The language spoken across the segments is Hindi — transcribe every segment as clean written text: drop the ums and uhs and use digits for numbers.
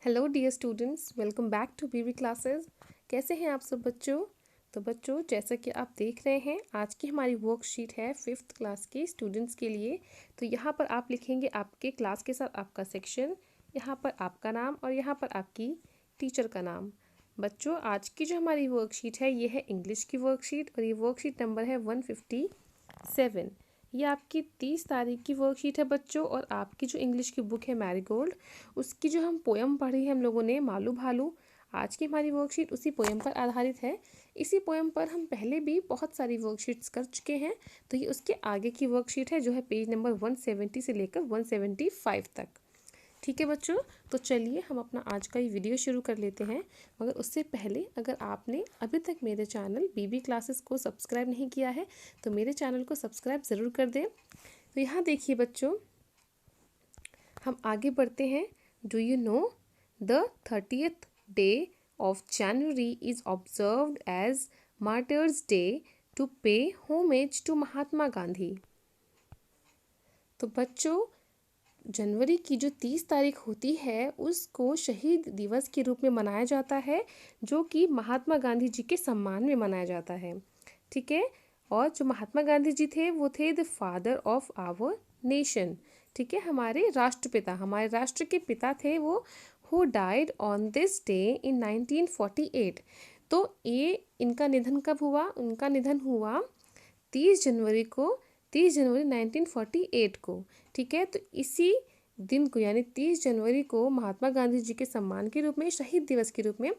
Hello dear students, welcome back to BB classes. कैसे हैं आप सब बच्चों? तो बच्चों, जैसा कि आप देख रहे हैं, आज की हमारी वर्कशीट है 5th क्लास के स्टूडेंट्स के लिए। तो यहाँ पर आप लिखेंगे आपके क्लास के साथ आपका सेक्शन, यहाँ पर आपका नाम और यहाँ पर आपकी टीचर का नाम। बच्चों, आज की जो हमारी वर्कशीट है ये है इंग्लिश की वर्कशीट और ये वर्कशीट नंबर है 157। ये आपकी 30 तारीख की वर्कशीट है बच्चों। और आपकी जो इंग्लिश की बुक है मैरीगोल्ड, उसकी जो हम पोयम पढ़ी है हम लोगों ने, मालू भालू, आज की हमारी वर्कशीट उसी पोयम पर आधारित है। इसी पोयम पर हम पहले भी बहुत सारी वर्कशीट्स कर चुके हैं। तो ये उसके आगे की वर्कशीट है जो है पेज नंबर 170 से लेकर 175 तक। ठीक है बच्चों, तो चलिए हम अपना आज का ये वीडियो शुरू कर लेते हैं। मगर उससे पहले अगर आपने अभी तक मेरे चैनल बीबी क्लासेस को सब्सक्राइब नहीं किया है तो मेरे चैनल को सब्सक्राइब ज़रूर कर दें। तो यहाँ देखिए बच्चों, हम आगे बढ़ते हैं। Do you know the 30th day of January is observed as martyrs day to pay homage to Mahatma Gandhi. तो बच्चों, जनवरी की जो 30 तारीख होती है उसको शहीद दिवस के रूप में मनाया जाता है, जो कि महात्मा गांधी जी के सम्मान में मनाया जाता है। ठीक है, और जो महात्मा गांधी जी थे वो थे the father of our nation. ठीक है, हमारे राष्ट्रपिता, हमारे राष्ट्र के पिता थे वो। Who died on this day in 1948। तो ये इनका निधन कब हुआ? उनका निधन हुआ 30 जनवरी को, 30 जनवरी 1948 को। ठीक है, तो इसी दिन को यानी 30 जनवरी को महात्मा गांधी जी के सम्मान के रूप में, शहीद दिवस के रूप में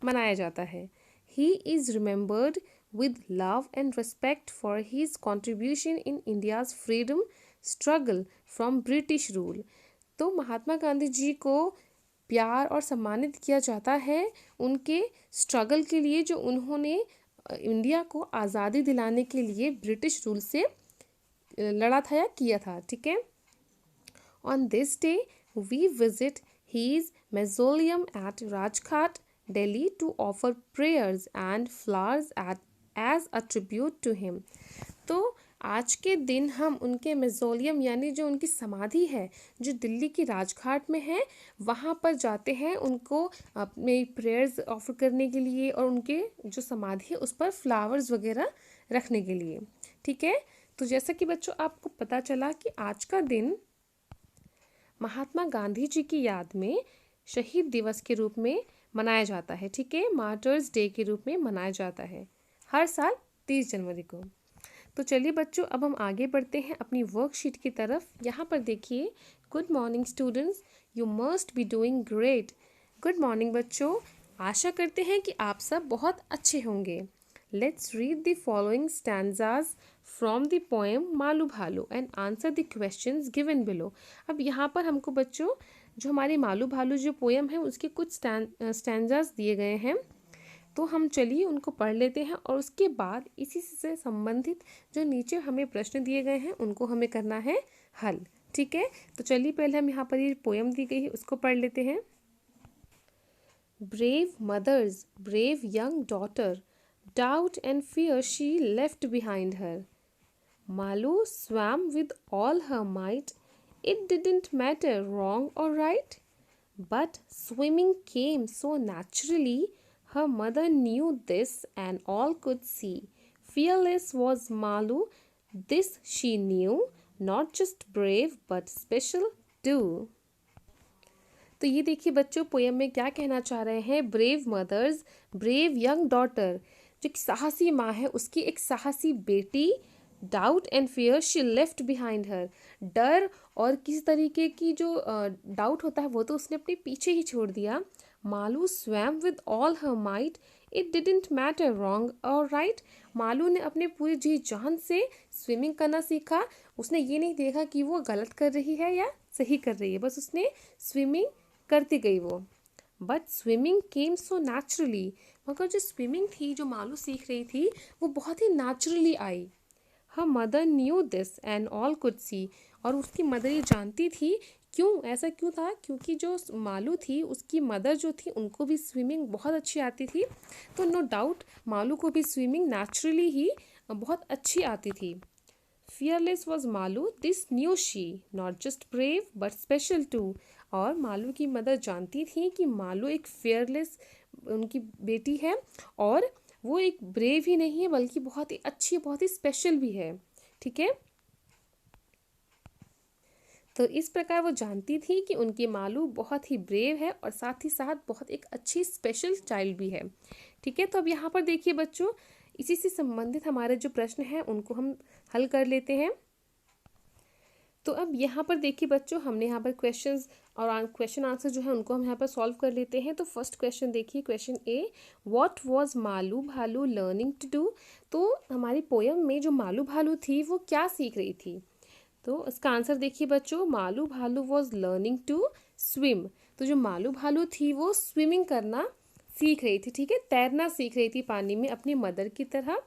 मनाया जाता है। He is remembered with love and respect for his contribution in India's freedom struggle from British rule। तो महात्मा गांधी जी को प्यार और सम्मानित किया जाता है उनके स्ट्रगल के लिए, जो उन्होंने इंडिया को आज़ादी दिलाने के लिए ब्रिटिश रूल से लड़ा था या किया था। ठीक है, on this day we visit his mausoleum at Rajghat Delhi to offer prayers and flowers at as a tribute to him. तो आज के दिन हम उनके मेजोलियम यानी जो उनकी समाधि है जो दिल्ली की राजघाट में है, वहाँ पर जाते हैं उनको अपने प्रेयर्स ऑफर करने के लिए और उनके जो समाधि है उस पर फ्लावर्स वगैरह रखने के लिए। ठीक है, तो जैसा कि बच्चों आपको पता चला कि आज का दिन महात्मा गांधी जी की याद में शहीद दिवस के रूप में मनाया जाता है। ठीक है, मार्टर्स डे के रूप में मनाया जाता है हर साल 30 जनवरी को। तो चलिए बच्चों, अब हम आगे बढ़ते हैं अपनी वर्कशीट की तरफ। यहाँ पर देखिए, good morning students, you must be doing great. Good morning बच्चों, आशा करते हैं कि आप सब बहुत अच्छे होंगे। Let's read the following stanzas from the poem Malu Bhalu and answer the questions given below. अब यहाँ पर हमको बच्चों जो हमारी मालू भालू जो पोएम है उसके कुछ स्टैंजाज दिए गए हैं, तो हम चलिए उनको पढ़ लेते हैं और उसके बाद इसी से संबंधित जो नीचे हमें प्रश्न दिए गए हैं उनको हमें करना है हल। ठीक है, तो चलिए पहले हम यहाँ पर ये पोएम दी गई है उसको पढ़ लेते हैं। Brave mothers, brave young daughter, doubt and fear she left behind her. Malu swam with all her might. It didn't matter wrong or right, but swimming came so naturally. Her mother knew this and all could see. Fearless was Malu, this she knew, not just brave but special too. तो ये देखिए बच्चों, पोयम में क्या कहना चाह रहे हैं। Brave mothers, brave young daughter, जो एक साहसी माँ है उसकी एक साहसी बेटी। Doubt and fear she left behind her, डर और किसी तरीके की जो डाउट होता है वो तो उसने अपने पीछे ही छोड़ दिया। Malu swum with all her might, it didn't matter wrong और राइट। मालू ने अपने पूरी जी जान से स्विमिंग करना सीखा। उसने ये नहीं देखा कि वो गलत कर रही है या सही कर रही है, बस उसने स्विमिंग करती गई वो। But swimming came so naturally, मगर जो स्विमिंग थी जो मालू सीख रही थी वो बहुत ही नेचुरली आई। Her mother knew this and all could see, और उसकी मदर ये जानती थी। क्यों ऐसा क्यों था? क्योंकि जो मालू थी उसकी मदर जो थी उनको भी स्विमिंग बहुत अच्छी आती थी। तो नो डाउट मालू को भी स्विमिंग नेचुरली ही बहुत अच्छी आती थी। Fearless was Malu, this knew she, not just brave but special too। और मालू की मदर जानती थी कि मालू एक फेयरलेस उनकी बेटी है और वो एक ब्रेव ही नहीं है बल्कि बहुत ही अच्छी, बहुत ही स्पेशल भी है। ठीक है, तो इस प्रकार वो जानती थी कि उनकी मालू बहुत ही ब्रेव है और साथ ही साथ बहुत एक अच्छी स्पेशल चाइल्ड भी है। ठीक है, तो अब यहाँ पर देखिए बच्चों, इसी से संबंधित हमारे जो प्रश्न हैं उनको हम हल कर लेते हैं। तो अब यहाँ पर देखिए बच्चों, हमने यहाँ पर क्वेश्चंस और क्वेश्चन आंसर जो है उनको हम यहाँ पर सॉल्व कर लेते हैं। तो फर्स्ट क्वेश्चन देखिए, question A, what was Malu भालू लर्निंग टू डू। तो हमारी पोयम में जो मालू भालू थी वो क्या सीख रही थी। तो इसका आंसर देखिए बच्चों, मालू भालू वॉज लर्निंग टू स्विम। तो जो मालू भालू थी वो स्विमिंग करना सीख रही थी। ठीक है, तैरना सीख रही थी पानी में अपनी मदर की तरह।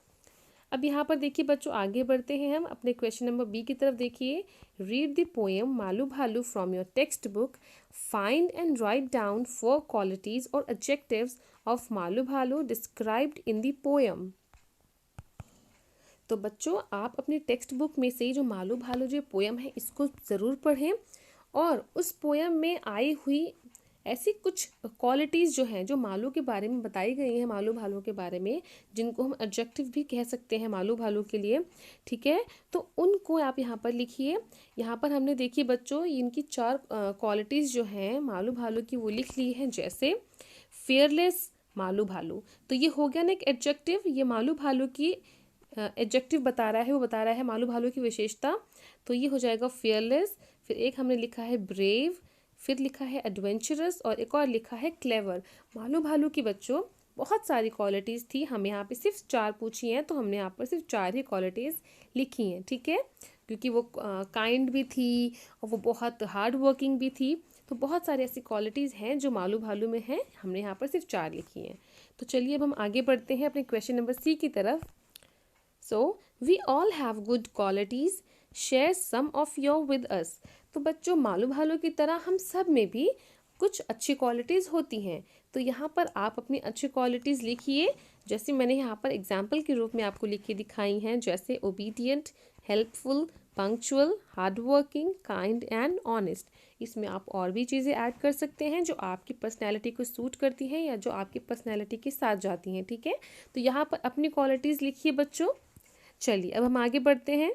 अब यहाँ पर देखिए बच्चों, आगे बढ़ते हैं हम अपने क्वेश्चन नंबर बी की तरफ। देखिए, रीड द पोएम मालू भालू from your text book, find and write down 4 qualities और एडजेक्टिव्स ऑफ मालू भालू डिस्क्राइब्ड इन द पोएम। तो बच्चों, आप अपनी टेक्स्ट बुक में से जो मालू भालू जो पोएम है इसको ज़रूर पढ़ें और उस पोएम में आई हुई ऐसी कुछ क्वालिटीज़ जो हैं, जो मालू के बारे में बताई गई हैं, मालू भालू के बारे में, जिनको हम एडजेक्टिव भी कह सकते हैं मालू भालू के लिए। ठीक है, तो उनको आप यहाँ पर लिखिए। यहाँ पर हमने देखिए बच्चों, इनकी 4 क्वालिटीज़ जो हैं मालू भालू की वो लिख ली हैं। जैसे फेयरलेस मालू भालू, तो ये हो गया ना एक एडजेक्टिव, ये मालू भालू की एडजेक्टिव बता रहा है, वो बता रहा है मालू भालू की विशेषता। तो ये हो जाएगा फेयरलेस। फिर एक हमने लिखा है ब्रेव, फिर लिखा है एडवेंचरस और एक और लिखा है क्लेवर। मालू भालू की बच्चों बहुत सारी क्वालिटीज़ थी, हम यहाँ पे सिर्फ 4 पूछी हैं, तो हमने यहाँ पर सिर्फ 4 ही क्वालिटीज़ लिखी हैं। ठीक है, क्योंकि वो काइंड भी थी और वो बहुत हार्ड वर्किंग भी थी। तो बहुत सारी ऐसी क्वालिटीज़ हैं जो मालू भालू में हैं, हमने यहाँ पर सिर्फ 4 लिखी हैं। तो चलिए अब हम आगे बढ़ते हैं अपने क्वेश्चन नंबर सी की तरफ। So, we all have good qualities. Share some of your with us. तो बच्चों, मालू भालू की तरह हम सब में भी कुछ अच्छी क्वालिटीज़ होती हैं। तो यहाँ पर आप अपनी अच्छी क्वालिटीज़ लिखिए, जैसे मैंने यहाँ पर एग्जाम्पल के रूप में आपको लिख के दिखाई हैं। जैसे obedient, helpful, punctual, hard working, kind and honest. इसमें आप और भी चीज़ें ऐड कर सकते हैं जो आपकी पर्सनैलिटी को सूट करती हैं या जो आपकी पर्सनैलिटी के साथ जाती हैं। ठीक है, तो यहाँ पर अपनी क्वालिटीज़ लिखिए बच्चों। चलिए अब हम आगे बढ़ते हैं।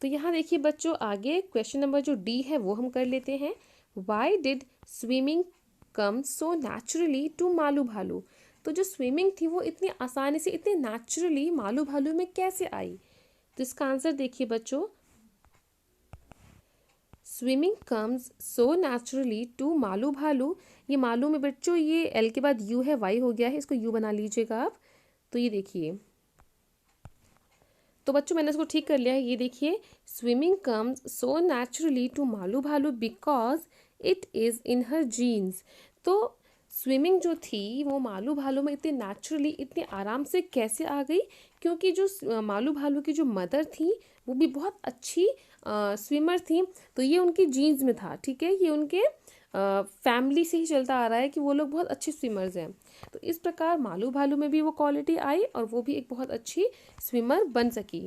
तो यहाँ देखिए बच्चों, आगे क्वेश्चन नंबर जो डी है वो हम कर लेते हैं। Why did swimming come so naturally to Malu Bhalu. तो जो स्विमिंग थी वो इतनी आसानी से, इतने नेचुरली मालू भालू में कैसे आई। तो इसका आंसर देखिए बच्चों, swimming comes so naturally to Malu Bhalu. ये मालू में बच्चों, ये एल के बाद यू है, वाई हो गया है, इसको यू बना लीजिएगा आप। तो ये देखिए, तो बच्चों मैंने इसको ठीक कर लिया है। ये देखिए, swimming comes so naturally to Malu Bhalu because it is in her genes. तो स्विमिंग जो थी वो मालू भालू में इतनी नेचुरली, इतने आराम से कैसे आ गई, क्योंकि जो मालू भालू की जो मदर थी वो भी बहुत अच्छी स्विमर थी। तो ये उनकी जीन्स में था। ठीक है, ये उनके फैमिली से ही चलता आ रहा है कि वो लोग बहुत अच्छे स्विमर्स हैं। तो इस प्रकार मालू भालू में भी वो क्वालिटी आई और वो भी एक बहुत अच्छी स्विमर बन सकी।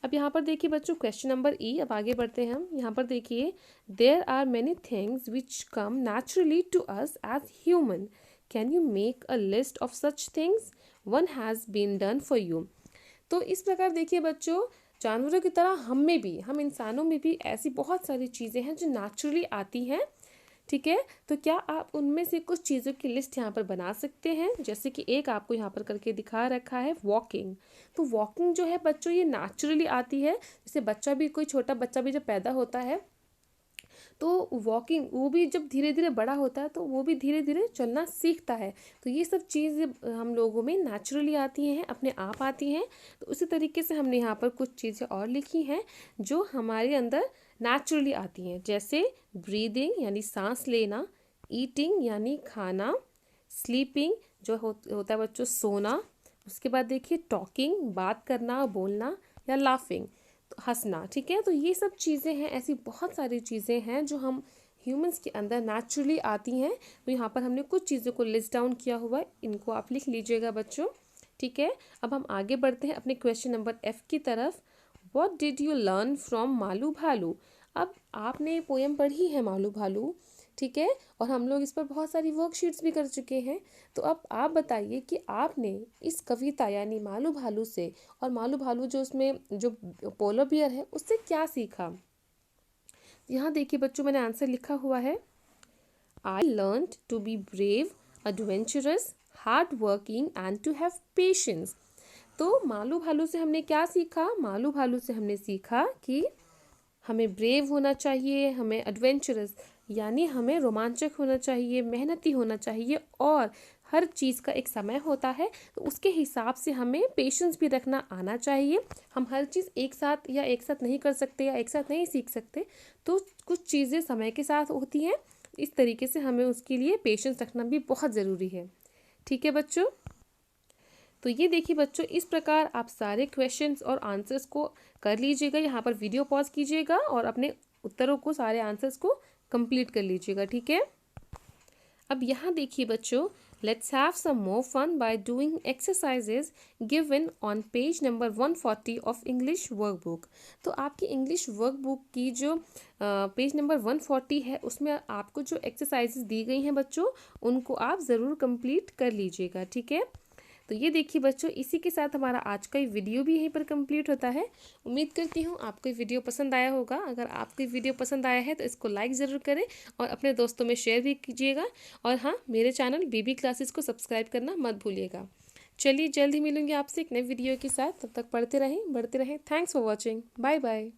अब यहाँ पर देखिए बच्चों, क्वेश्चन नंबर ई। अब आगे बढ़ते हैं हम। यहाँ पर देखिए, there are many things which come naturally to us as human. Can you make a list of such things, one has been done for you. तो इस प्रकार देखिए बच्चों, जानवरों की तरह हम में भी, हम इंसानों में भी ऐसी बहुत सारी चीज़ें हैं जो नेचुरली आती हैं। ठीक है, तो क्या आप उनमें से कुछ चीज़ों की लिस्ट यहाँ पर बना सकते हैं। जैसे कि एक आपको यहाँ पर करके दिखा रखा है, वॉकिंग। तो वॉकिंग जो है बच्चों, ये नेचुरली आती है। जैसे बच्चा भी, कोई छोटा बच्चा भी जब पैदा होता है तो वॉकिंग, वो भी जब धीरे धीरे बड़ा होता है तो वो भी धीरे धीरे चलना सीखता है। तो ये सब चीज़ें हम लोगों में नेचुरली आती हैं, अपने आप आती हैं। तो उसी तरीके से हमने यहाँ पर कुछ चीज़ें और लिखी हैं जो हमारे अंदर नेचुरली आती हैं। जैसे ब्रीदिंग यानी सांस लेना, ईटिंग यानी खाना, स्लीपिंग जो होता है बच्चों सोना, उसके बाद देखिए टॉकिंग बात करना, बोलना, या लाफिंग तो हंसना। ठीक है, तो ये सब चीज़ें हैं, ऐसी बहुत सारी चीज़ें हैं जो हम ह्यूमंस के अंदर नेचुरली आती हैं। तो यहाँ पर हमने कुछ चीज़ों को लिस्ट डाउन किया हुआ है, इनको आप लिख लीजिएगा बच्चों। ठीक है, अब हम आगे बढ़ते हैं अपने क्वेश्चन नंबर एफ की तरफ। What did you learn from Malu भालू। अब आपने पोएम पढ़ी है मालू भालू, ठीक है। और हम लोग इस पर बहुत सारी वर्कशीट्स भी कर चुके हैं। तो अब आप बताइए कि आपने इस कविता यानी मालू भालू से, और मालू भालू जो उसमें जो पोलर बियर है उससे क्या सीखा। यहाँ देखिए बच्चों, मैंने आंसर लिखा हुआ है, I learned to be brave, adventurous, hardworking and to have patience। तो मालू भालू से हमने क्या सीखा। मालू भालू से हमने सीखा कि हमें ब्रेव होना चाहिए, हमें एडवेंचरस यानी हमें रोमांचक होना चाहिए, मेहनती होना चाहिए, और हर चीज़ का एक समय होता है तो उसके हिसाब से हमें पेशेंस भी रखना आना चाहिए। हम हर चीज़ एक साथ या एक साथ नहीं कर सकते या एक साथ नहीं सीख सकते, तो कुछ चीज़ें समय के साथ होती हैं। इस तरीके से हमें उसके लिए पेशेंस रखना भी बहुत ज़रूरी है। ठीक है बच्चों। तो ये देखिए बच्चों, इस प्रकार आप सारे क्वेश्चंस और आंसर्स को कर लीजिएगा। यहाँ पर वीडियो पॉज कीजिएगा और अपने उत्तरों को, सारे आंसर्स को कंप्लीट कर लीजिएगा। ठीक है। अब यहाँ देखिए बच्चों, let's have some more fun by doing exercises given on page number 140 of English workbook. तो आपकी इंग्लिश वर्कबुक की जो पेज नंबर 140 है उसमें आपको जो एक्सरसाइजेज दी गई हैं बच्चों, उनको आप ज़रूर कंप्लीट कर लीजिएगा। ठीक है। तो ये देखिए बच्चों, इसी के साथ हमारा आज का वीडियो भी यहीं पर कंप्लीट होता है। उम्मीद करती हूँ आपको ये वीडियो पसंद आया होगा। अगर आपको ये वीडियो पसंद आया है तो इसको लाइक ज़रूर करें और अपने दोस्तों में शेयर भी कीजिएगा। और हाँ, मेरे चैनल बीबी क्लासेस को सब्सक्राइब करना मत भूलिएगा। चलिए, जल्द ही मिलूंगी आपसे एक नए वीडियो के साथ। तब तक पढ़ते रहें, बढ़ते रहें। Thanks for watching. Bye bye.